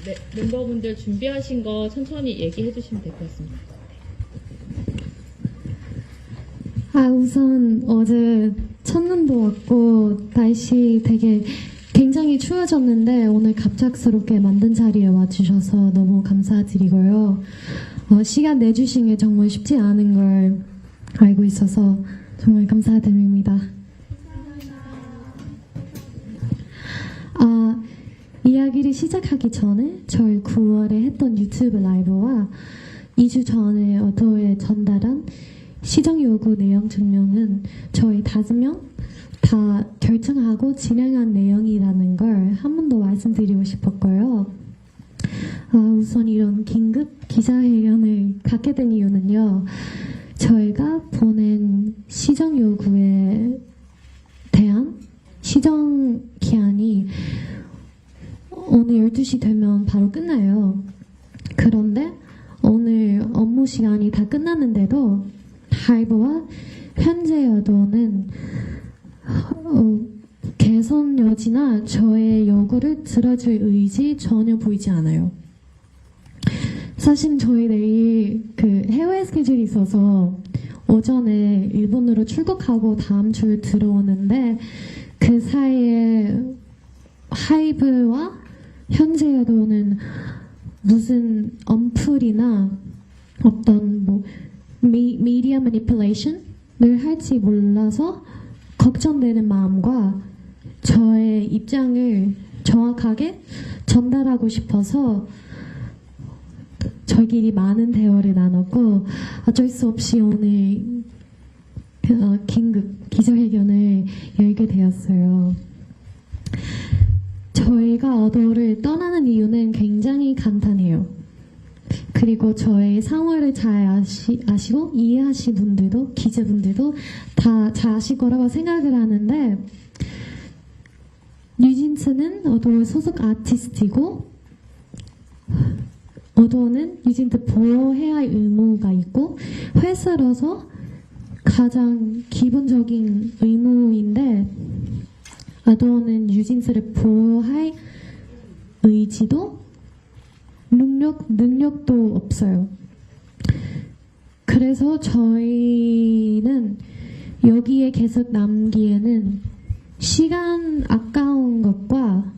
네, 멤버분들 준비하신 거 천천히 얘기해 주시면 될 것 같습니다. 우선 어제 첫눈도 왔고 날씨 되게 굉장히 추워졌는데 오늘 갑작스럽게 만든 자리에 와주셔서 너무 감사드리고요. 시간 내주신 게 정말 쉽지 않은 걸 알고 있어서 정말 감사드립니다. 이야기를 시작하기 전에 저희 9월에 했던 유튜브 라이브와 2주 전에 어도에 전달한 시정 요구 내용 증명은 저희 5명 다 결정하고 진행한 내용이라는 걸 한 번 더 말씀드리고 싶었고요. 우선 이런 긴급 기자회견을 갖게 된 이유는요. 저희가 보낸 시정 요구에 대한 시정 기한이 오늘 12시 되면 바로 끝나요. 그런데 오늘 업무 시간이 다 끝났는데도 하이브와 현재 여도는 개선 여지나 저의 요구를 들어줄 의지 전혀 보이지 않아요. 사실 저희 내일 해외 스케줄이 있어서 오전에 일본으로 출국하고 다음 주에 들어오는데 그 사이에 하이브와 현재 여도는 무슨 언플이나 어떤 미디어 매니플레이션을 할지 몰라서 걱정되는 마음과 저의 입장을 정확하게 전달하고 싶어서 저희끼리 많은 대화를 나눴고 어쩔 수 없이 오늘 긴급 기자회견을 열게 되었어요. 저희가 어도를 떠나는 이유는 굉장히 간단해요. 그리고 저의 상황을 잘 아시고 이해하신 분들도 기자분들도 다 잘 아실 거라고 생각을 하는데 뉴진스는 어도 소속 아티스트이고 어도는 뉴진스 보호해야 할 의무가 있고 회사로서 가장 기본적인 의무인데 어도는 뉴진스를 보호할 의지도 능력도 없어요. 그래서 저희는 여기에 계속 남기에는 시간 아까운 것과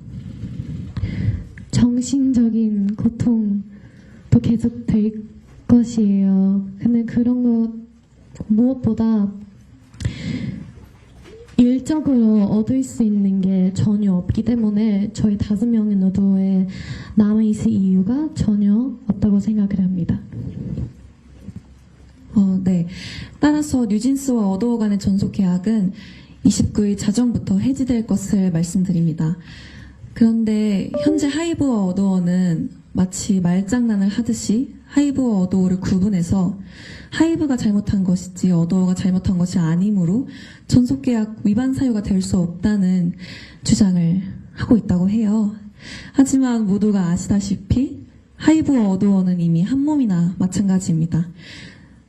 정신적인 고통도 계속 될 것이에요. 근데 그런 거 무엇보다 일적으로 얻을 수 있는 게 전혀 없기 때문에 저희 5명의 너도에 남아있을 이유가 전혀 없다고 생각을 합니다. 네. 따라서 뉴진스와 어도어 간의 전속 계약은 29일 자정부터 해지될 것을 말씀드립니다. 그런데 현재 하이브와 어도어는 마치 말장난을 하듯이 하이브와 어도어를 구분해서 하이브가 잘못한 것이지 어도어가 잘못한 것이 아니므로 전속계약 위반 사유가 될 수 없다는 주장을 하고 있다고 해요. 하지만 모두가 아시다시피 하이브와 어도어는 이미 한 몸이나 마찬가지입니다.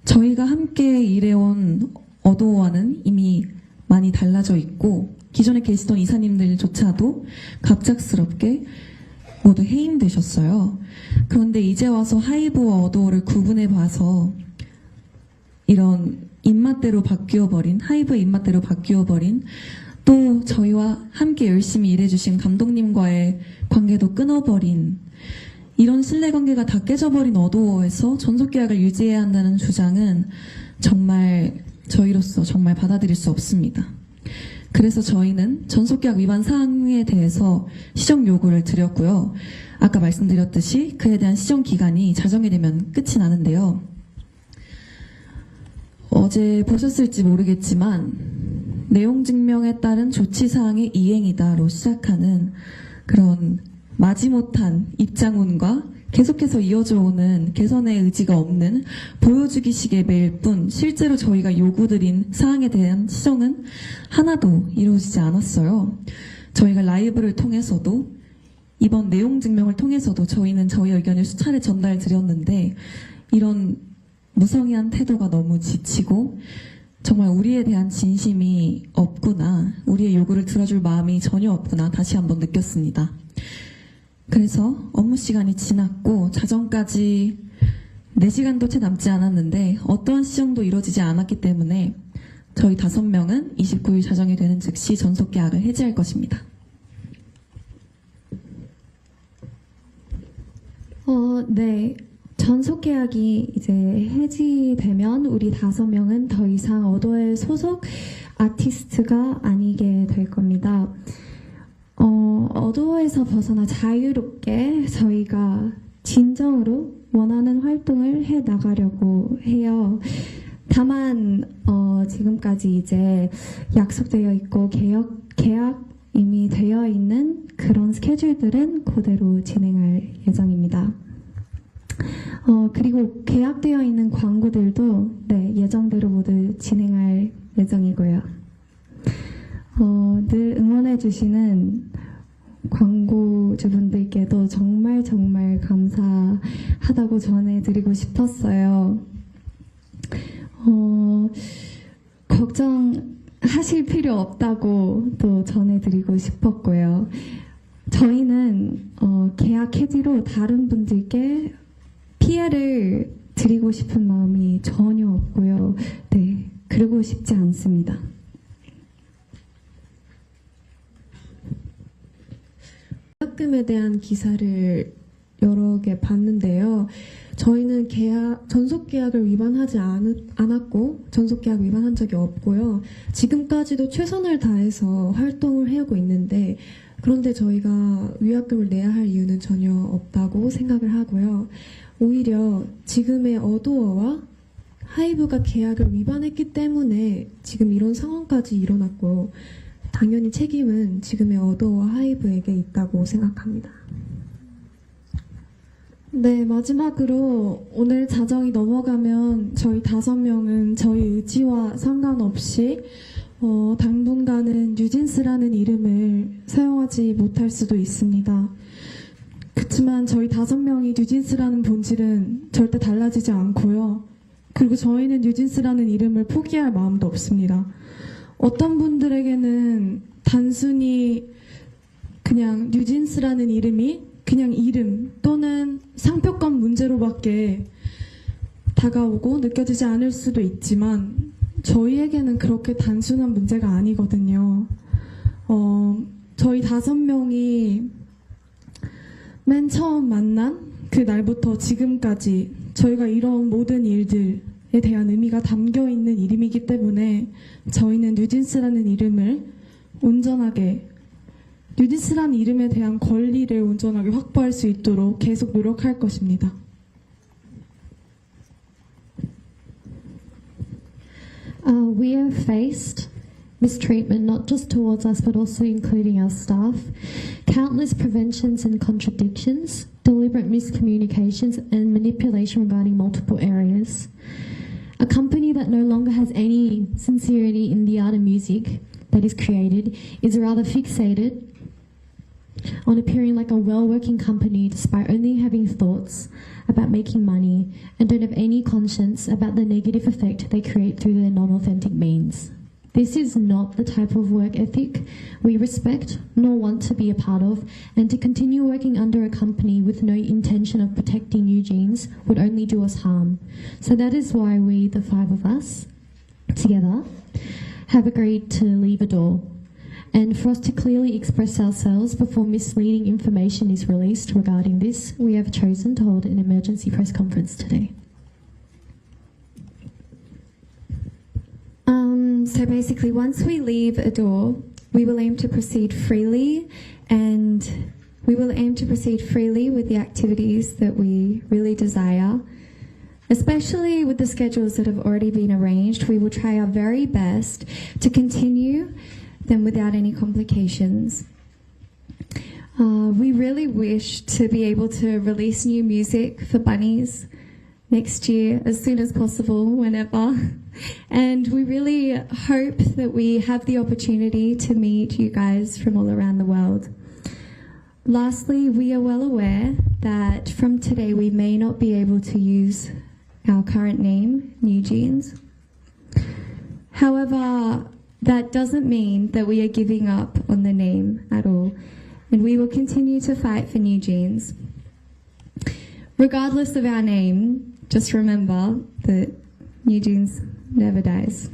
저희가 함께 일해온 어도어와는 이미 많이 달라져 있고 기존에 계시던 이사님들조차도 갑작스럽게 모두 해임되셨어요. 그런데 이제 와서 하이브와 어도어를 구분해봐서 이런 입맛대로 바뀌어버린 하이브의 입맛대로 바뀌어버린 또 저희와 함께 열심히 일해주신 감독님과의 관계도 끊어버린 이런 신뢰관계가 다 깨져버린 어도어에서 전속계약을 유지해야 한다는 주장은 정말 저희로서 정말 받아들일 수 없습니다. 그래서 저희는 전속계약 위반 사항에 대해서 시정 요구를 드렸고요. 아까 말씀드렸듯이 그에 대한 시정 기간이 자정이 되면 끝이 나는데요. 어제 보셨을지 모르겠지만 내용 증명에 따른 조치사항의 이행이다로 시작하는 그런 마지못한 입장문과 계속해서 이어져 오는 개선의 의지가 없는 보여주기식의 메일 뿐 실제로 저희가 요구드린 사항에 대한 시정은 하나도 이루어지지 않았어요. 저희가 라이브를 통해서도 이번 내용 증명을 통해서도 저희는 저희 의견을 수차례 전달드렸는데 이런 무성의한 태도가 너무 지치고 정말 우리에 대한 진심이 없구나, 우리의 요구를 들어줄 마음이 전혀 없구나 다시 한번 느꼈습니다. 그래서 업무 시간이 지났고 자정까지 4시간도 채 남지 않았는데 어떠한 시정도 이루어지지 않았기 때문에 저희 5명은 29일 자정이 되는 즉시 전속 계약을 해지할 것입니다. 네. 전속 계약이 이제 해지되면 우리 5명은 더 이상 어도의 소속 아티스트가 아니게 될 겁니다. 어도에서 벗어나 자유롭게 저희가 진정으로 원하는 활동을 해 나가려고 해요. 다만 지금까지 이제 약속되어 있고 계약 이미 되어 있는 그런 스케줄들은 그대로 진행할 예정입니다. 그리고 계약되어 있는 광고들도 네, 예정대로 모두 진행할 예정이고요. 늘 응원해주시는 광고주분들께도 정말 정말 감사하다고 전해드리고 싶었어요. 걱정하실 필요 없다고 또 전해드리고 싶었고요. 저희는 계약 해지로 다른 분들께 피해를 드리고 싶은 마음이 전혀 없고요. 네, 그러고 싶지 않습니다. 계약금에 대한 기사를 여러 개 봤는데요. 저희는 전속 계약을 위반하지 않았고 전속 계약 위반한 적이 없고요. 지금까지도 최선을 다해서 활동을 해오고 있는데 그런데 저희가 위약금을 내야 할 이유는 전혀 없다고 생각을 하고요. 오히려 지금의 어도어와 하이브가 계약을 위반했기 때문에 지금 이런 상황까지 일어났고 당연히 책임은 지금의 어도어와 하이브에게 있다고 생각합니다. 네, 마지막으로 오늘 자정이 넘어가면 저희 5명은 저희 의지와 상관없이 당분간은 뉴진스라는 이름을 사용하지 못할 수도 있습니다. 그렇지만 저희 5명이 뉴진스라는 본질은 절대 달라지지 않고요. 그리고 저희는 뉴진스라는 이름을 포기할 마음도 없습니다. 어떤 분들에게는 단순히 그냥 뉴진스라는 이름이 그냥 이름 또는 상표권 문제로밖에 다가오고 느껴지지 않을 수도 있지만 저희에게는 그렇게 단순한 문제가 아니거든요. 저희 5명이 맨 처음 만난 그 날부터 지금까지 저희가 이런 모든 일들에 대한 의미가 담겨 있는 이름이기 때문에 저희는 뉴진스라는 이름을 온전하게 뉴진스라는 이름에 대한 권리를 온전하게 확보할 수 있도록 계속 노력할 것입니다. We have faced mistreatment not just towards us but also including our staff, countless preventions and contradictions, deliberate miscommunications and manipulation regarding multiple areas. A company that no longer has any sincerity in the art of music that is created is rather fixated on appearing like a well-working company despite only having thoughts about making money and don't have any conscience about the negative effect they create through their non-authentic means. This is not the type of work ethic we respect nor want to be a part of, and to continue working under a company with no intention of protecting New Jeans would only do us harm. So that is why we, the 5 of us, together, have agreed to leave Adore, and for us to clearly express ourselves before misleading information is released regarding this, we have chosen to hold an emergency press conference today. So basically, once we leave Adore, we will aim to proceed freely, and we will aim to proceed freely with the activities that we really desire. Especially with the schedules that have already been arranged, we will try our very best to continue them without any complications. We really wish to be able to release new music for Bunnies next year as soon as possible, whenever. And we really hope that we have the opportunity to meet you guys from all around the world. Lastly, we are well aware that from today we may not be able to use our current name, New Jeans. However, that doesn't mean that we are giving up on the name at all. and we will continue to fight for New Jeans. Regardless of our name, just remember that New Jeans never dies.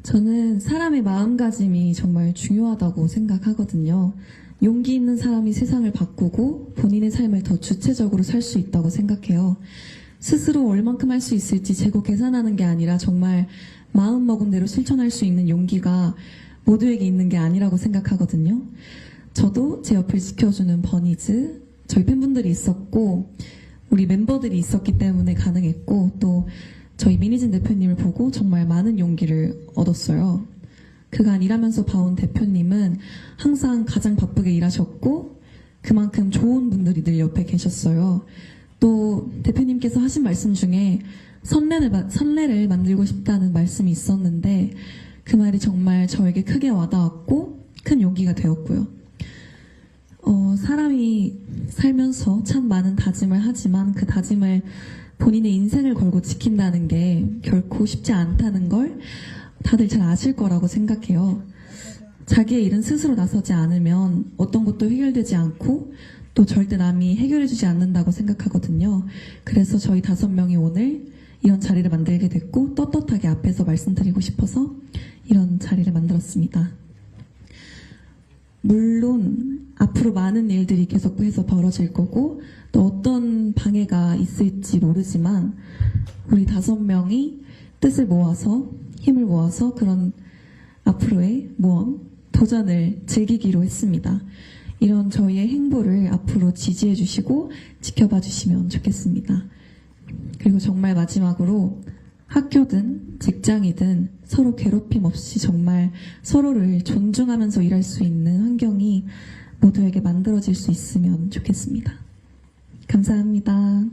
저는 사람의 마음가짐이 정말 중요하다고 생각하거든요. 용기 있는 사람이 세상을 바꾸고 본인의 삶을 더 주체적으로 살 수 있다고 생각해요. 스스로 얼만큼 할 수 있을지 재고 계산하는 게 아니라 정말 마음먹은 대로 실천할 수 있는 용기가 모두에게 있는 게 아니라고 생각하거든요. 저도 제 옆을 지켜주는 버니즈, 저희 팬분들이 있었고 우리 멤버들이 있었기 때문에 가능했고 또 저희 미니진 대표님을 보고 정말 많은 용기를 얻었어요. 그간 일하면서 봐온 대표님은 항상 가장 바쁘게 일하셨고 그만큼 좋은 분들이 늘 옆에 계셨어요. 또 대표님께서 하신 말씀 중에 선례를 만들고 싶다는 말씀이 있었는데 그 말이 정말 저에게 크게 와닿았고 큰 용기가 되었고요. 사람이 살면서 참 많은 다짐을 하지만 그 다짐을 본인의 인생을 걸고 지킨다는 게 결코 쉽지 않다는 걸 다들 잘 아실 거라고 생각해요. 자기의 일은 스스로 나서지 않으면 어떤 것도 해결되지 않고 또 절대 남이 해결해주지 않는다고 생각하거든요. 그래서 저희 5명이 오늘 이런 자리를 만들게 됐고 떳떳하게 앞에서 말씀드리고 싶어서 이런 자리를 만들었습니다. 물론 앞으로 많은 일들이 계속해서 벌어질 거고 또 어떤 방해가 있을지 모르지만 우리 5명이 뜻을 모아서 힘을 모아서 그런 앞으로의 모험, 도전을 즐기기로 했습니다. 이런 저희의 행보를 앞으로 지지해 주시고 지켜봐 주시면 좋겠습니다. 그리고 정말 마지막으로 학교든 직장이든 서로 괴롭힘 없이 정말 서로를 존중하면서 일할 수 있는 환경이 모두에게 만들어질 수 있으면 좋겠습니다. 감사합니다.